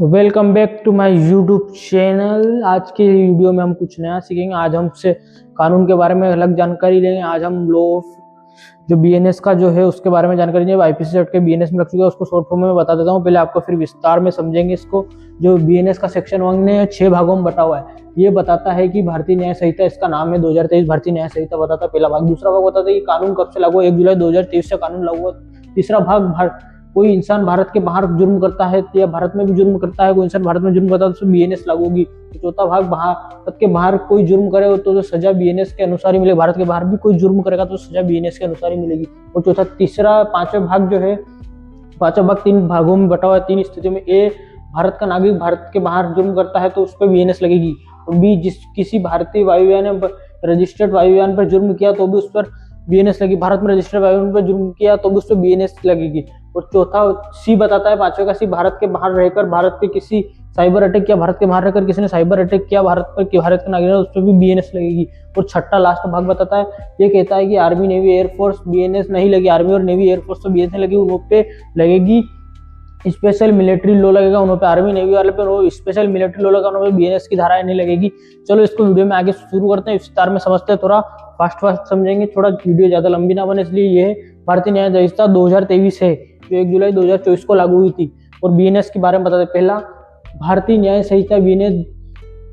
Welcome back to my YouTube channel. आज के video में हम कुछ नया सीखेंगे। आज हमसे कानून के बारे में अलग जानकारी लेंगे। आज हम लो जो बीएनएस का जो है उसके बारे में जानकारी लेंगे। आईपीसी एक्ट के बीएनएस में रख चुके हैं, उसको शॉर्ट फॉर्म में बता देता हूँ पहले आपको, फिर विस्तार में समझेंगे इसको। जो बीएनएस का सेक्शन 1 ने 6 भागों में बटा हुआ है। ये बताता है कि भारतीय न्याय संहिता, इसका नाम है 2023 भारतीय न्याय संहिता, बताता है पहला भाग। दूसरा भाग बताता है कि कानून कब से लागू हुआ, 1 जुलाई 2023 से कानून लागू हुआ। तीसरा भाग, कोई इंसान भारत के बाहर जुर्म करता है या भारत में भी जुर्म करता है, कोई इंसान भारत में जुर्म करता है तो बीएनएस लागू होगी। तो चौथा भाग, भारत के बाहर कोई जुर्म करे तो सजा बीएनएस के अनुसार ही मिलेगी। भारत के बाहर भी कोई जुर्म करेगा तो सजा बीएनएस के अनुसार ही मिलेगी। और पांचवा भाग जो है, पांचवा भाग 3 भागों में बटा हुआ है। 3 स्थितियों में: ए, भारत का नागरिक भारत के बाहर जुर्म करता है तो उस पर बीएनएस लगेगी। और बी, किसी भारतीय वायुयान ने रजिस्टर्ड वायुयान पर जुर्म किया तो भी उस पर बीएनएस लगेगी। भारत में रजिस्टर्ड वायुयान पर जुर्म किया तो भी उस पर बीएनएस लगेगी। और चौथा सी बताता है, पांचवे का सी, भारत के बाहर रहकर भारत के किसी साइबर अटैक किया, भारत के बाहर रहकर किसी ने साइबर अटैक किया भारत पर, भारत के नागरिक, उस पर भी बीएनएस लगेगी। और छठा लास्ट भाग बताता है, ये कहता है कि आर्मी, नेवी, एयरफोर्स बीएनएस नहीं लगी। आर्मी और नेवी, एयरफोर्स तो बीएनएस नहीं लगी, उन पे लगेगी स्पेशल मिलिट्री लॉ लगेगा। उन पे आर्मी, नेवी वाले पे स्पेशल मिलिट्री लॉ लगा, उन पे बीएनएस की धाराएं नहीं लगेगी। चलो इसको वीडियो में आगे शुरू करते हैं, विस्तार में समझते हैं, थोड़ा फास्ट समझेंगे, थोड़ा वीडियो ज्यादा लंबी ना बने, इसलिए ये भारतीय न्याय संहिता 2023 है जो 1 जुलाई 2024 को लागू हुई थी। और बीएनएस के बारे में बताते हैं। पहला, भारतीय न्याय संहिता बीएनएस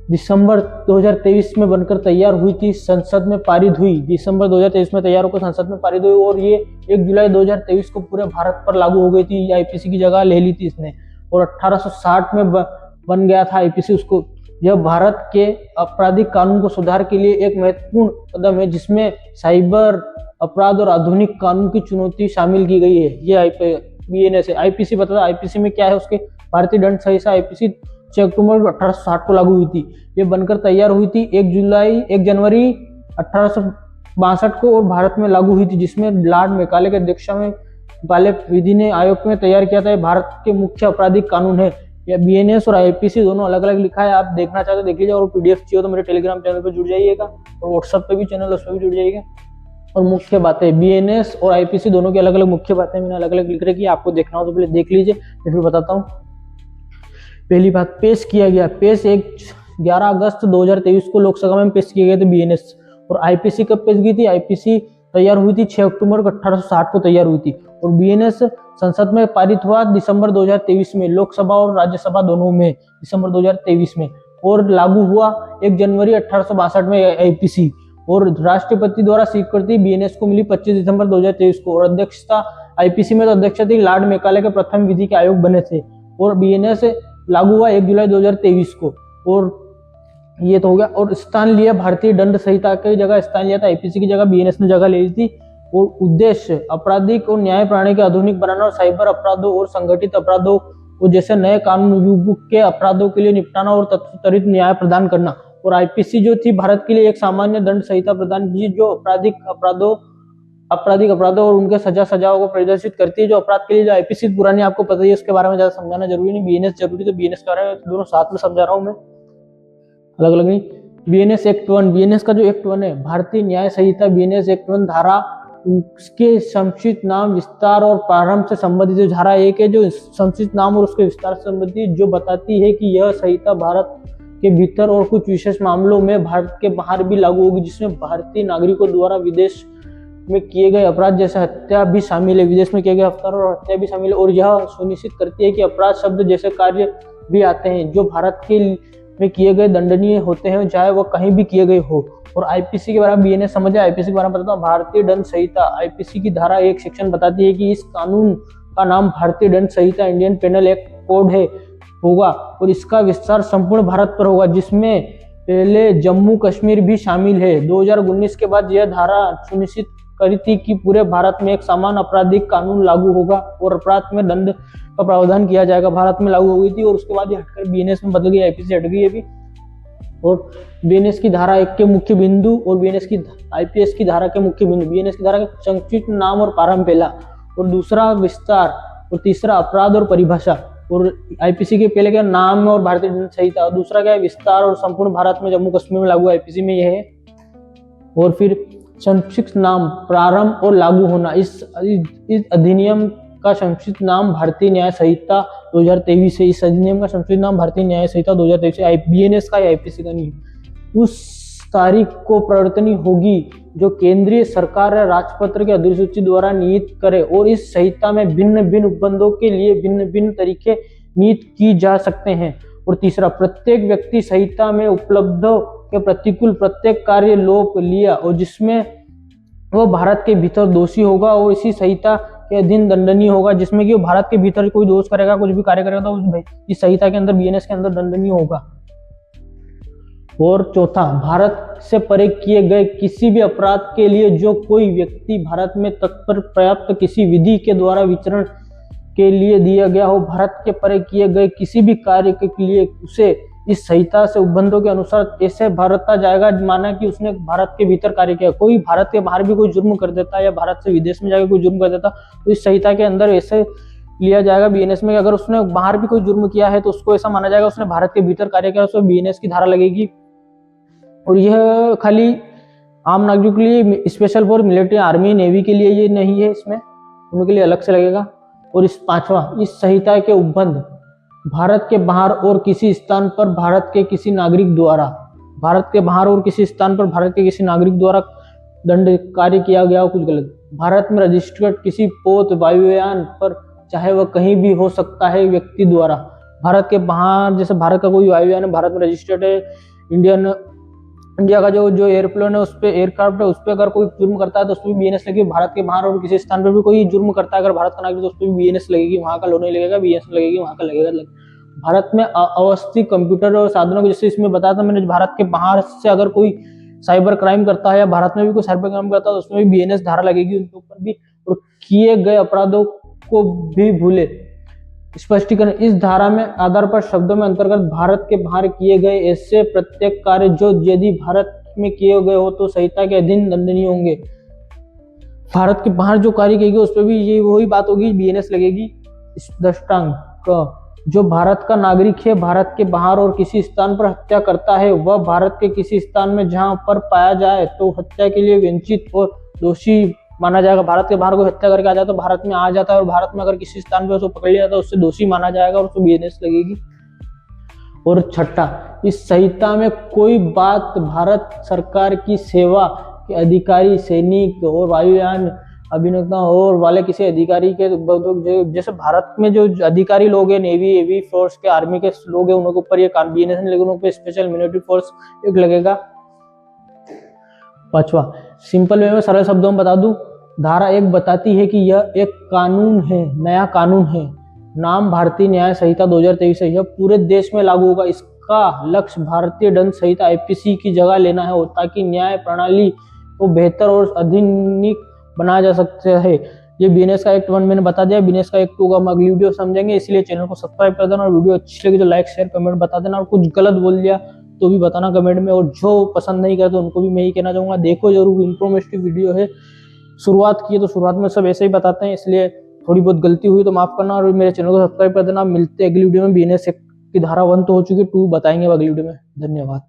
दिसंबर 2023 में बनकर तैयार हुई थी, संसद में पारित हुई। दिसंबर 2023 में तैयार होकर संसद में पारित हुई और ये 1 जुलाई 2023 को पूरे भारत पर लागू हो गई थी। आईपीसी की जगह ले ली थी इसने। और 1860 में बन गया था आईपीसी उसको। यह भारत के आपराधिक कानून को सुधार के लिए एक महत्वपूर्ण कदम है, जिसमें साइबर अपराध और आधुनिक कानून की चुनौती शामिल की गई है। ये बीएनएस है। आईपीसी बताता है, आईपीसी में क्या है, उसके भारतीय दंड संहिता आईपीसी 6 अक्टूबर 1860 को लागू हुई थी। ये बनकर तैयार हुई थी 1 जनवरी 1862 को और भारत में लागू हुई थी, जिसमें लॉर्ड मैकाले की अध्यक्षता में वाले विधि ने आयोग में तैयार किया था। भारत के मुख्य आपराधिक कानून है। या बीएनएस और आईपीसी दोनों अलग अलग लिखा है, आप देखना चाहते हो देख लीजिए। और पीडीएफ चाहिए तो मेरे टेलीग्राम चैनल पर जुड़ जाइएगा, और व्हाट्सएप पे भी चैनल, उस पर भी जुड़ जाइएगा। और मुख्य बातें, बीएनएस और आईपीसी दोनों की अलग अलग मुख्य बातें मैंने अलग अलग लिख रखी है, आपको देखना हो तो पहले देख लीजिए, फिर बताता हूँ। पहली बात, पेश किया गया, 11 अगस्त 2023 को लोकसभा में पेश किए गए थे बीएनएस। और आईपीसी कब पेश की थी? आईपीसी तैयार हुई थी 6 अक्टूबर 1860 को तैयार हुई थी। और बीएनएस संसद में पारित हुआ दिसंबर 2023 में, लोकसभा और राज्यसभा दोनों में, दिसंबर 2023 में। और लागू हुआ 1 जनवरी 1862 में आईपीसी। और राष्ट्रपति द्वारा स्वीकृति बीएनएस को मिली 25 दिसंबर 2023 को। और अध्यक्षता आईपीसी में तो अध्यक्ष थी लॉर्ड मैकाले के प्रथम विधि के आयोग बने थे। और बीएनएस लागू हुआ 1 जुलाई 2023 को। और ये तो हो गया। और स्थान लिया, भारतीय दंड संहिता की जगह स्थान लिया था, आईपीसी की जगह बीएनएस ने जगह ले ली थी। और उद्देश्य, आपराधिक और न्याय प्रणाली के आधुनिक बनाना और साइबर अपराधों और संगठित अपराधों और जैसे नए कानून युग के अपराधों के लिए निपटाना और त्वरित न्याय प्रदान करना। और आईपीसी जो थी भारत के लिए एक सामान्य दंड संहिता प्रदान की, जो आपराधिक अपराधों और उनके सजाओं को प्रदर्शित करती है। जो अपराध के लिए जो आईपीसी पुरानी, आपको पता ही है, उसके बारे में ज्यादा समझाना जरूरी नहीं। बीएनएस जरूरी, तो बीएनएस के बारे में दोनों साथ में समझा रहा हूँ मैं, अलग अलग नहीं। बीएनएस एक्ट 1, बीएनएस का जो एक्ट 1 है, भारतीय न्याय संहिता बीएनएस एक्ट 1 धारा, उसके संक्षिप्त नाम, विस्तार और प्रारंभ से संबंधित जो धारा 1 है, जो संक्षिप्त नाम और उसके विस्तार से संबंधित, जो बताती है कि यह संहिता भारत के भीतर और कुछ विशेष मामलों में भारत के बाहर भी लागू होगी, जिसमें भारतीय नागरिकों द्वारा विदेश में किए गए अपराध जैसे हत्या भी शामिल है। विदेश में किए गए अपराध और हत्या भी शामिल है। और यह सुनिश्चित करती है कि अपराध शब्द जैसे कार्य भी आते हैं जो भारत के में किए गए दंडनीय होते हैं, चाहे वह कहीं भी किए गए हो। और आईपीसी के बारे में बीएनएस समझे, आईपीसी के बारे में बताता हूँ। भारतीय दंड संहिता आईपीसी की धारा 1 सेक्शन बताती है कि इस कानून का नाम भारतीय दंड संहिता, इंडियन पेनल एक्ट कोड है, होगा। और इसका विस्तार संपूर्ण भारत पर होगा, जिसमें पहले जम्मू कश्मीर भी शामिल है। 2019 के बाद यह धारा सुनिश्चित करी थी कि पूरे भारत में एक समान आपराधिक कानून लागू होगा और अपराध में दंड का प्रावधान किया जाएगा। भारत में लागू हो गई थी और उसके बाद ये हटकर बीएनएस में बदल गई, आईपीसी हट गई अभी। और बीएनएस की धारा 1 के मुख्य बिंदु और बीएनएस की आईपीएस की धारा के मुख्य बिंदु, बीएनएस की धारा का संक्षिप्त नाम और प्रारंभ पहला, और दूसरा विस्तार, और तीसरा अपराध और परिभाषा। और आईपीसी के पहले क्या, नाम और भारतीय दंड संहिता, और दूसरा क्या है, विस्तार और संपूर्ण भारत में, जम्मू कश्मीर में लागू, आईपीसी में यह है। और फिर संक्षिप्त नाम, प्रारंभ और लागू होना, इस अधिनियम का संक्षिप्त नाम भारतीय न्याय संहिता 2023 है। इस अधिनियम का संक्षिप्त नाम भारतीय न्याय संहिता 2023 है। BNS का या IPC का नहीं। उस तारीख को प्रवर्तनी होगी जो केंद्रीय सरकार या राजपत्र के अधिसूची द्वारा नियत करे और इस संहिता में भिन्न भिन्न उपबंधों के लिए भिन्न भिन्न तरीके नियत की जा सकते हैं। और तीसरा, प्रत्येक व्यक्ति संहिता में उपलब्ध के प्रतिकूल प्रत्येक कार्य लोप लिया और जिसमें वो भारत के भीतर दोषी होगा और इसी संहिता के अधीन दंडनीय होगा। जिसमें कि वो भारत के भीतर कोई दोष करेगा, कुछ भी कार्य करेगा तो इस संहिता के अंदर BNS के अंदर दंडनीय होगा। और चौथा, भारत से परे किए गए किसी भी अपराध के लिए जो कोई व्यक्ति भारत में तत्पर पर्याप्त किसी विधि के द्वारा विचरण के लिए दिया गया हो, भारत के परे किए गए किसी भी कार्य के लिए उसे इस संहिता से उपबंधों के अनुसार ऐसे भरता जाएगा माना कि उसने भारत के भीतर कार्य किया। कोई भारत के बाहर भी कोई जुर्म कर देता या भारत से विदेश में जाकर कोई जुर्म कर देता तो इस संहिता के अंदर ऐसे लिया जाएगा BNS में कि अगर उसने बाहर भी कोई जुर्म किया है तो उसको ऐसा माना जाएगा उसने भारत के भीतर कार्य किया, उसको BNS की धारा लगेगी। और यह खाली आम नागरिक के लिए, special for military, army, navy के लिए ये नहीं है, इसमें उनके लिए अलग से लगेगा। और इस पांचवा, इस संहिता के उपबंध भारत के बाहर और किसी स्थान पर भारत के किसी नागरिक द्वारा दंड कार्य किया गया हो कुछ गलत, भारत में रजिस्टर्ड किसी पोत वायुयान पर, चाहे वह कहीं भी हो सकता है, व्यक्ति द्वारा भारत के बाहर, जैसे भारत का कोई वायुयान है, भारत में रजिस्टर्ड है, इंडिया का जो एयरप्लेन है, उस पे एयरक्राफ्ट है, उस पर अगर कोई जुर्म करता है तो उस पर BNS लगेगी। भारत के बाहर और किसी स्थान पर भी कोई जुर्म करता है अगर भारत का नागरिक तो उस पर भी BNS लगेगी। वहां का लो नहीं लगेगा, BNS लगेगी, वहां का लगेगा। भारत में अवस्थित कंप्यूटर और साधनों को, जैसे इसमें बताया था मैंने, भारत के बाहर से अगर कोई साइबर क्राइम करता है या भारत में भी कोई साइबर क्राइम करता है तो उसमें भी BNS धारा लगेगी उनके ऊपर भी। और किए गए अपराधों को भी भूले स्पष्टीकरण, इस धारा में आधार पर शब्दों में अंतर्गत भारत के बाहर किए गए ऐसे प्रत्येक कार्य जो यदि भारत में किए गए हो तो संहिता के अधीन दंडनीय होंगे। भारत के बाहर जो कार्य किए गए उस पर भी ये वही बात होगी, BNS लगेगी। दृष्टांत, जो भारत का नागरिक है, भारत के बाहर और किसी स्थान पर हत्या करता है, वह भारत के किसी स्थान में जहां पर पाया जाए तो हत्या के लिए वंचित और दोषी माना जाएगा। भारत के बाहर कोई हत्या करके आ जाए तो भारत में आ जाता है और भारत में अगर किसी स्थान पर उसको पकड़ लिया जाता है उससे दोषी माना जाएगा और उसको BNS लगेगी। और छठा, इस संहिता में कोई बात भारत सरकार की सेवा के अधिकारी, सैनिक और वायुयान अभिनेता और वाले किसी अधिकारी के, जैसे भारत में जो अधिकारी लोग हैं, नेवी, एवी फोर्स के, आर्मी के लोग हैं, उनके ऊपर ये BNS नहीं लगेगा, उन पर स्पेशल मिलिट्री फोर्स एक लगेगा। पांचवा, सिंपल वे में सरल शब्दों में बता दूं, धारा 1 बताती है कि यह एक कानून है, नया कानून है, नाम भारतीय न्याय संहिता 2023 है। यह पूरे देश में लागू होगा। इसका लक्ष्य भारतीय दंड संहिता IPC की जगह लेना है ताकि न्याय प्रणाली को बेहतर और आधुनिक बनाया जा सकता है। ये BNS का एक्ट 1 मैंने बता दिया, BNS का एक्ट 2 का हम अगली वीडियो समझेंगे, इसलिए चैनल को सब्सक्राइब कर देना और वीडियो अच्छी लगी तो लाइक शेयर कमेंट बता देना। और कुछ गलत बोल दिया तो भी बताना कमेंट में, और जो पसंद नहीं करते उनको भी मैं ही कहना चाहूंगा, देखो जरूर, इन्फॉर्मेटिव वीडियो है। शुरुआत की है तो शुरुआत में सब ऐसे ही बताते हैं, इसलिए थोड़ी बहुत गलती हुई तो माफ करना और मेरे चैनल को सब्सक्राइब कर देना। मिलते हैं अगली वीडियो में। BNS की धारा 1 तो हो चुकी है, 2 बताएंगे अगली वीडियो में। धन्यवाद।